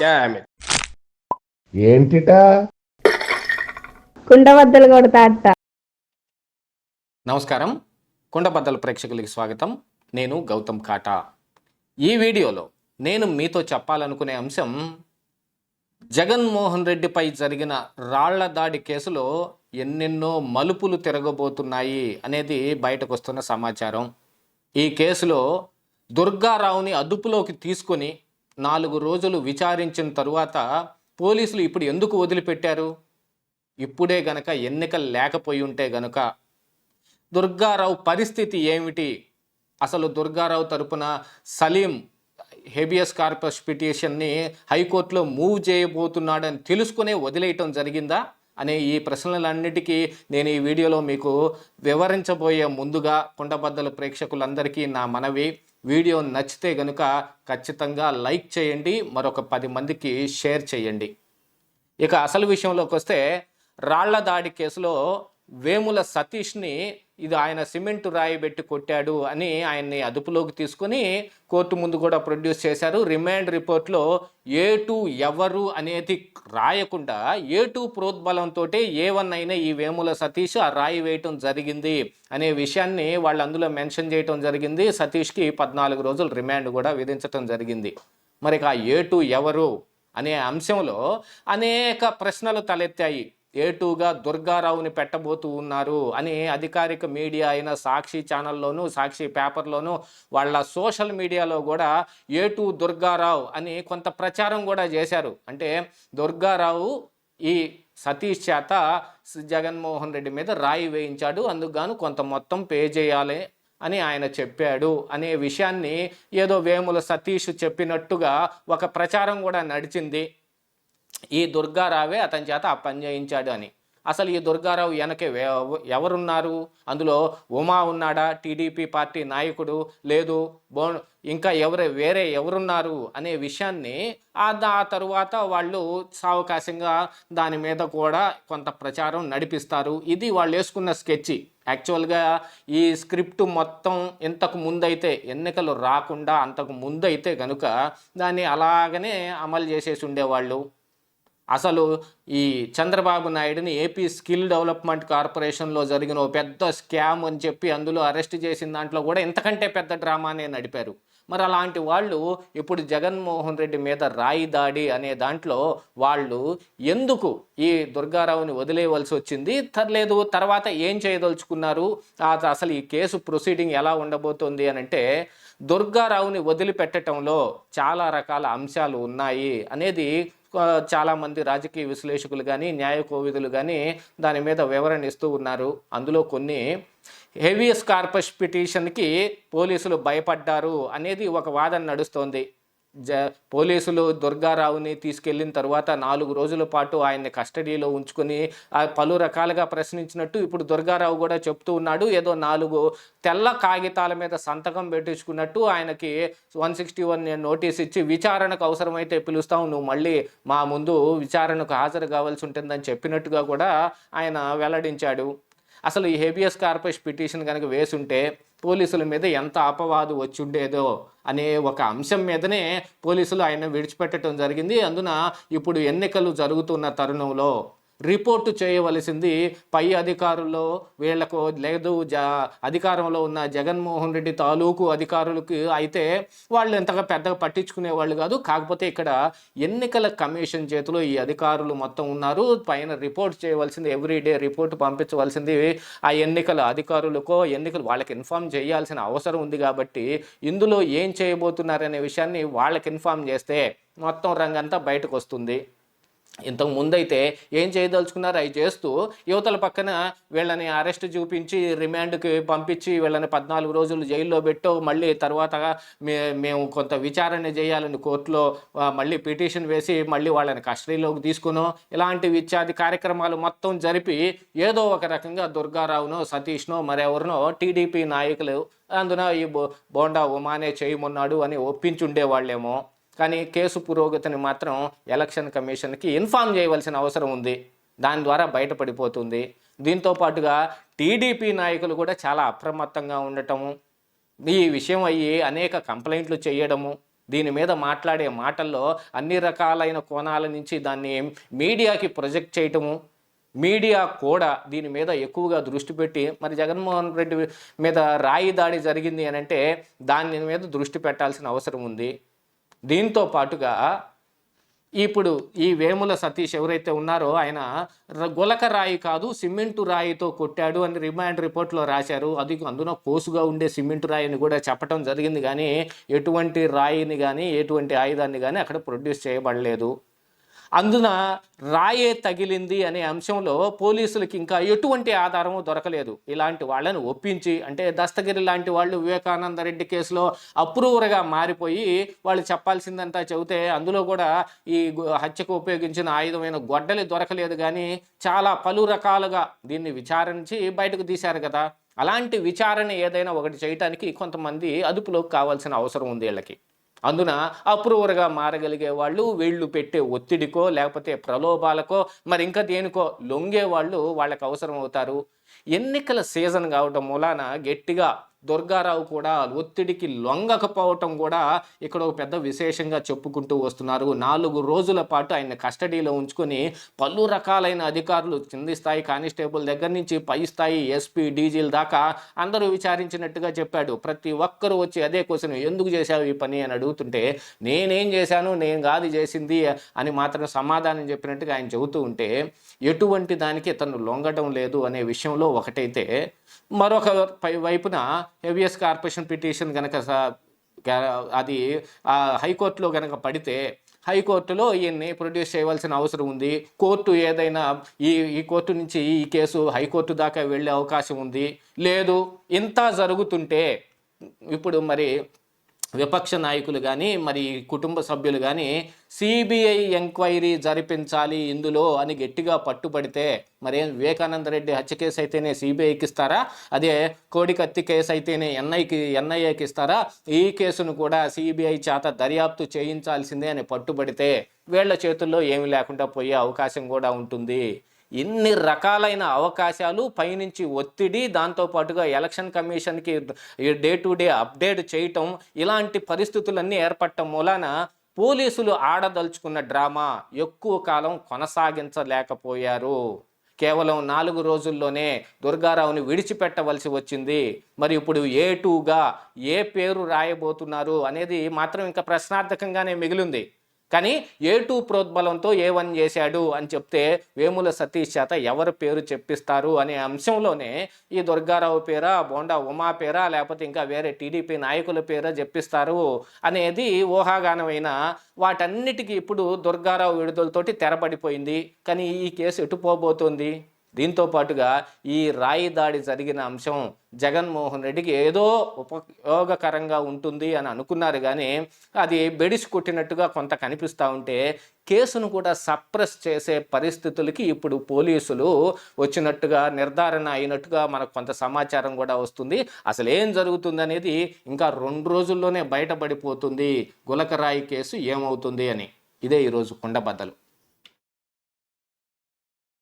Damn it. ఏంటిటా కుండబద్దలు కొడతా అత్త. నమస్కారం, కుండబద్దల ప్రేక్షకులకి స్వాగతం. నేను గౌతమ్ కాటా. ఈ వీడియోలో నేను మీతో చెప్పాలనుకునే అంశం జగన్మోహన్ రెడ్డిపై జరిగిన రాళ్ల దాడి కేసులో ఎన్నెన్నో మలుపులు తిరగబోతున్నాయి అనేది బయటకు వస్తున్న సమాచారం. ఈ కేసులో దుర్గారావుని అదుపులోకి తీసుకొని 4 రోజులు విచారించిన తరువాత పోలీసులు ఇప్పుడు ఎందుకు వదిలిపెట్టారు? ఇప్పుడే గనక ఎన్నికలు లేకపోయి ఉంటే గనక దుర్గారావు పరిస్థితి ఏమిటి? అసలు దుర్గారావు తరపున సలీం హెబియస్ కార్పస్ పిటిషన్ని హైకోర్టులో మూవ్ చేయబోతున్నాడని తెలుసుకునే వదిలేయటం జరిగిందా అనే ఈ ప్రశ్నలన్నిటికీ నేను ఈ వీడియోలో మీకు వివరించబోయే ముందుగా కుండబద్దల ప్రేక్షకులందరికీ నా మనవి, వీడియో నచ్చితే గనుక ఖచ్చితంగా లైక్ చేయండి, మరొక 10 మందికి షేర్ చేయండి. ఇక అసలు విషయంలోకి వస్తే, రాళ్ల దాడి కేసులో వేముల సతీష్ని ఇది ఆయన సిమెంటు రాయి పెట్టి కొట్టాడు అని ఆయన్ని అదుపులోకి తీసుకొని కోర్టు ముందు కూడా ప్రొడ్యూస్ చేశారు. రిమాండ్ రిపోర్ట్లో A2 ఎవరు అనేది రాయకుండా A2 ప్రోద్బలంతో A1 అయిన ఈ వేముల సతీష్ ఆ రాయి వేయటం జరిగింది అనే విషయాన్ని వాళ్ళు అందులో మెన్షన్ చేయటం జరిగింది. సతీష్కి 14 రోజులు రిమాండ్ కూడా విధించటం జరిగింది. మరి ఆ A2 ఎవరు అనే అంశంలో అనేక ప్రశ్నలు తలెత్తాయి. A2గా దుర్గారావుని పెట్టబోతూ ఉన్నారు అని అధికారిక మీడియా అయిన సాక్షి ఛానల్లోనూ సాక్షి పేపర్లోనూ వాళ్ళ సోషల్ మీడియాలో కూడా A2 దుర్గారావు అని కొంత ప్రచారం కూడా చేశారు. అంటే దుర్గారావు ఈ సతీష్ చేత జగన్మోహన్ రెడ్డి మీద రాయి వేయించాడు, అందుకు కొంత మొత్తం పే చేయాలి అని ఆయన చెప్పాడు అనే విషయాన్ని ఏదో వేముల సతీష్ చెప్పినట్టుగా ఒక ప్రచారం కూడా నడిచింది. ఈ దుర్గారావే అతని చేత ఆ పని చేయించాడు అని. అసలు ఈ దుర్గారావు వెనకే ఎవరున్నారు? అందులో ఉమా ఉన్నాడా, టీడీపీ పార్టీ నాయకుడు, లేదు ఇంకా వేరే ఎవరున్నారు అనే విషయాన్ని ఆ తరువాత వాళ్ళు సావకాశంగా దాని మీద కూడా కొంత ప్రచారం నడిపిస్తారు. ఇది వాళ్ళు వేసుకున్న స్కెచ్. యాక్చువల్గా ఈ స్క్రిప్ట్ మొత్తం ఇంతకు ముందైతే, ఎన్నికలు రాకుండా అంతకు ముందైతే కనుక దాన్ని అలాగనే అమలు చేసేసి ఉండేవాళ్ళు. అసలు ఈ చంద్రబాబు నాయుడుని ఏపీ స్కిల్ డెవలప్మెంట్ కార్పొరేషన్లో జరిగిన ఓ పెద్ద స్కామ్ అని చెప్పి అందులో అరెస్ట్ చేసిన దాంట్లో కూడా ఇంతకంటే పెద్ద డ్రామానే నడిపారు. మరి అలాంటి వాళ్ళు ఇప్పుడు జగన్మోహన్ రెడ్డి మీద రాయి దాడి అనే దాంట్లో వాళ్ళు ఎందుకు ఈ దుర్గారావుని వదిలేయవలసి వచ్చింది, లేదు తర్వాత ఏం చేయదలుచుకున్నారు, అసలు ఈ కేసు ప్రొసీడింగ్ ఎలా ఉండబోతోంది అని అంటే, దుర్గారావుని వదిలిపెట్టడంలో చాలా రకాల అంశాలు ఉన్నాయి అనేది చాలామంది రాజకీయ విశ్లేషకులు కానీ న్యాయ కోవిదులు కానీ దాని మీద వివరణ ఇస్తూ ఉన్నారు. అందులో కొన్ని హెబియస్ కార్పస్ పిటిషన్కి పోలీసులు భయపడ్డారు అనేది ఒక వాదన నడుస్తోంది. పోలీసులు దుర్గారావుని తీసుకెళ్ళిన తర్వాత 4 రోజుల పాటు ఆయన్ని కస్టడీలో ఉంచుకొని పలు రకాలుగా ప్రశ్నించినట్టు ఇప్పుడు దుర్గారావు కూడా చెప్తూ ఉన్నాడు. ఏదో 4 తెల్ల కాగితాల మీద సంతకం పెట్టించుకున్నట్టు ఆయనకి 161 నోటీస్ ఇచ్చి విచారణకు అవసరమైతే పిలుస్తాం, నువ్వు మళ్ళీ మా ముందు విచారణకు హాజరు కావాల్సి ఉంటుందని చెప్పినట్టుగా కూడా ఆయన వెల్లడించాడు. అసలు ఈ హెబియస్ కార్పస్ పిటిషన్ కనుక వేసుంటే పోలీసుల మీద ఎంత అపవాదు వచ్చి ఉండేదో అనే ఒక అంశం మీదనే పోలీసులు ఆయన విడిచిపెట్టడం జరిగింది. అందున ఇప్పుడు ఎన్నికలు జరుగుతున్న తరుణంలో రిపోర్టు చేయవలసింది పై అధికారుల్లో వీళ్లకు, లేదు అధికారంలో ఉన్న జగన్మోహన్ రెడ్డి తాలూకు అధికారులకు అయితే వాళ్ళు ఎంతగా పెద్దగా పట్టించుకునే వాళ్ళు కాదు. కాకపోతే ఇక్కడ ఎన్నికల కమిషన్ చేతిలో ఈ అధికారులు మొత్తం ఉన్నారు. పైన రిపోర్ట్ చేయవలసింది, ఎవ్రీడే రిపోర్ట్ పంపించవలసింది ఆ ఎన్నికల అధికారులకో, వాళ్ళకి ఇన్ఫామ్ చేయాల్సిన అవసరం ఉంది. కాబట్టి ఇందులో ఏం చేయబోతున్నారనే విషయాన్ని వాళ్ళకి ఇన్ఫామ్ చేస్తే మొత్తం రంగంతా బయటకు వస్తుంది. ఇంతకు ముందైతే ఏం చేయదలుచుకున్నారు అవి చేస్తూ యువతల పక్కన వీళ్ళని అరెస్ట్ చూపించి రిమాండ్కి పంపించి వీళ్ళని 14 రోజులు జైల్లో పెట్టో, మళ్ళీ తర్వాత మేము కొంత విచారణ చేయాలని కోర్టులో మళ్ళీ పిటిషన్ వేసి మళ్ళీ వాళ్ళని కస్టడీలోకి తీసుకునో, ఇలాంటివి ఇత్యాది కార్యక్రమాలు మొత్తం జరిపి ఏదో ఒక రకంగా దుర్గారావునో సతీష్నో మరెవరినో టీడీపీ నాయకులు అందున ఈ బోండా ఉమానే చేయమన్నాడు అని ఒప్పించుండేవాళ్ళేమో. కానీ కేసు పురోగతిని మాత్రం ఎలక్షన్ కమిషన్కి ఇన్ఫామ్ చేయవలసిన అవసరం ఉంది. దాని ద్వారా బయటపడిపోతుంది. దీంతో పాటుగా టీడీపీ నాయకులు కూడా చాలా అప్రమత్తంగా ఉండటము, ఈ విషయం అయ్యి అనేక కంప్లైంట్లు చేయడము, దీని మీద మాట్లాడే మాటల్లో అన్ని రకాలైన కోణాల నుంచి దాన్ని మీడియాకి ప్రొజెక్ట్ చేయటము, మీడియా కూడా దీని మీద ఎక్కువగా దృష్టి పెట్టి మరి జగన్మోహన్ రెడ్డి మీద రాయి దాడి జరిగింది అని అంటే దాని మీద దృష్టి పెట్టాల్సిన అవసరం ఉంది. దీంతో పాటుగా ఇప్పుడు ఈ వేముల సతీష్ ఎవరైతే ఉన్నారో ఆయన గులక రాయి కాదు సిమెంటు రాయితో కొట్టాడు అని రిమాండ్ రిపోర్ట్లో రాశారు. అది అందులో కోసుగా ఉండే సిమెంటు రాయిని కూడా చెప్పడం జరిగింది, కానీ ఎటువంటి రాయిని కానీ ఎటువంటి ఆయుధాన్ని కానీ అక్కడ ప్రొడ్యూస్ చేయబడలేదు. అందున రాయే తగిలింది అనే అంశంలో పోలీసులకి ఇంకా ఎటువంటి ఆధారము దొరకలేదు. ఇలాంటి వాళ్ళని ఒప్పించి అంటే దస్తగిరి లాంటి వాళ్ళు వివేకానంద రెడ్డి కేసులో అప్రూవర్గా మారిపోయి వాళ్ళు చెప్పాల్సిందంతా చెబితే అందులో కూడా ఈ హత్యకు ఉపయోగించిన ఆయుధమైన గొడ్డలి దొరకలేదు, కానీ చాలా పలు రకాలుగా దీన్ని విచారించి బయటకు తీశారు కదా. అలాంటి విచారణ ఏదైనా ఒకటి చేయటానికి కొంతమంది అదుపులోకి కావాల్సిన అవసరం ఉంది వీళ్ళకి. అందున అప్రూవర్గా మారగలిగే వాళ్ళు వీళ్ళు పెట్టే ఒత్తిడికో లేకపోతే ప్రలోభాలకో మరి ఇంకా దేనికో లొంగే వాళ్ళు వాళ్ళకి అవసరం అవుతారు. ఎన్నికల సీజన్ కావటం మూలాన గట్టిగా దుర్గారావు కూడా ఒత్తిడికి లొంగకపోవటం కూడా ఇక్కడ ఒక పెద్ద విశేషంగా చెప్పుకుంటూ వస్తున్నారు. 4 రోజుల పాటు ఆయన కస్టడీలో ఉంచుకొని పలు రకాలైన అధికారులు కింది స్థాయి కానిస్టేబుల్ దగ్గర నుంచి పై స్థాయి ఎస్పీ డీజీల దాకా అందరూ విచారించినట్టుగా చెప్పాడు. ప్రతి ఒక్కరూ వచ్చి అదే క్వశ్చన్, ఎందుకు చేశావు ఈ పని అని అడుగుతుంటే నేనేం చేశాను, నేను కాదు చేసింది అని మాత్రం సమాధానం చెప్పినట్టుగా ఆయన చెబుతూ ఉంటే ఎటువంటి దానికి తను లొంగటం లేదు అనే విషయంలో ఒకటైతే, మరొక వైపున హెవియస్ కార్పొరేషన్ పిటిషన్ కనుక అది హైకోర్టులో కనుక పడితే హైకోర్టులో ఈయన్ని ప్రొడ్యూస్ చేయవలసిన అవసరం ఉంది. కోర్టు ఏదైనా ఈ కోర్టు నుంచి ఈ కేసు హైకోర్టు దాకా వెళ్ళే అవకాశం ఉంది. లేదు ఇంత జరుగుతుంటే ఇప్పుడు మరి విపక్ష నాయకులు కానీ మరి కుటుంబ సభ్యులు కానీ సిబిఐ ఎంక్వైరీ జరిపించాలి ఇందులో అని గట్టిగా పట్టుబడితే మరేం వివేకానంద రెడ్డి హత్య కేసు అయితేనే సిబిఐకి ఇస్తారా, అదే కోడికత్తి కేసు అయితేనే ఎన్ఐఏకి ఇస్తారా, ఈ కేసును కూడా సిబిఐ చేత దర్యాప్తు చేయించాల్సిందే అని పట్టుబడితే వీళ్ళ చేతుల్లో ఏమీ లేకుండా పోయే అవకాశం కూడా ఉంటుంది. ఇన్ని రకాలైన అవకాశాలు, పైనుంచి ఒత్తిడి, దాంతోపాటుగా ఎలక్షన్ కమిషన్కి డే టు డే అప్డేట్ చేయటం, ఇలాంటి పరిస్థితులన్నీ ఏర్పడటం మూలాన పోలీసులు ఆడదలుచుకున్న డ్రామా ఎక్కువ కాలం కొనసాగించలేకపోయారు. కేవలం 4 రోజుల్లోనే దుర్గారావుని విడిచిపెట్టవలసి వచ్చింది. మరి ఇప్పుడు A2గా ఏ పేరు రాయబోతున్నారు అనేది మాత్రం ఇంకా ప్రశ్నార్థకంగానే మిగిలింది. కానీ A2 ప్రోద్బలంతో A1 చేశాడు అని చెప్తే వేముల సతీష్ చేత ఎవరి పేరు చెప్పిస్తారు అనే అంశంలోనే ఈ దుర్గారావు పేరా, బోండా ఉమా పేరా, లేకపోతే ఇంకా వేరే టీడీపీ నాయకుల పేరా చెప్పిస్తారు అనేది ఊహాగానమైన వాటన్నిటికీ ఇప్పుడు దుర్గారావు విడుదలతోటి తెరపడిపోయింది. కానీ ఈ కేసు ఎటుపోబోతోంది? దీంతో పాటుగా ఈ రాయి దాడి జరిగిన అంశం జగన్మోహన్ రెడ్డికి ఏదో ఉపయోగకరంగా ఉంటుంది అని అనుకున్నారు, కానీ అది బెడిసి కొట్టినట్టుగా కొంత కనిపిస్తూ ఉంటే కేసును కూడా సప్రెస్ చేసే పరిస్థితులకి ఇప్పుడు పోలీసులు వచ్చినట్టుగా నిర్ధారణ అయినట్టుగా మనకు కొంత సమాచారం కూడా వస్తుంది. అసలు ఏం జరుగుతుంది అనేది ఇంకా 2 రోజుల్లోనే బయటపడిపోతుంది. గులకరాయి కేసు ఏమవుతుంది అని. ఇదే ఈరోజు కుండబద్దలు.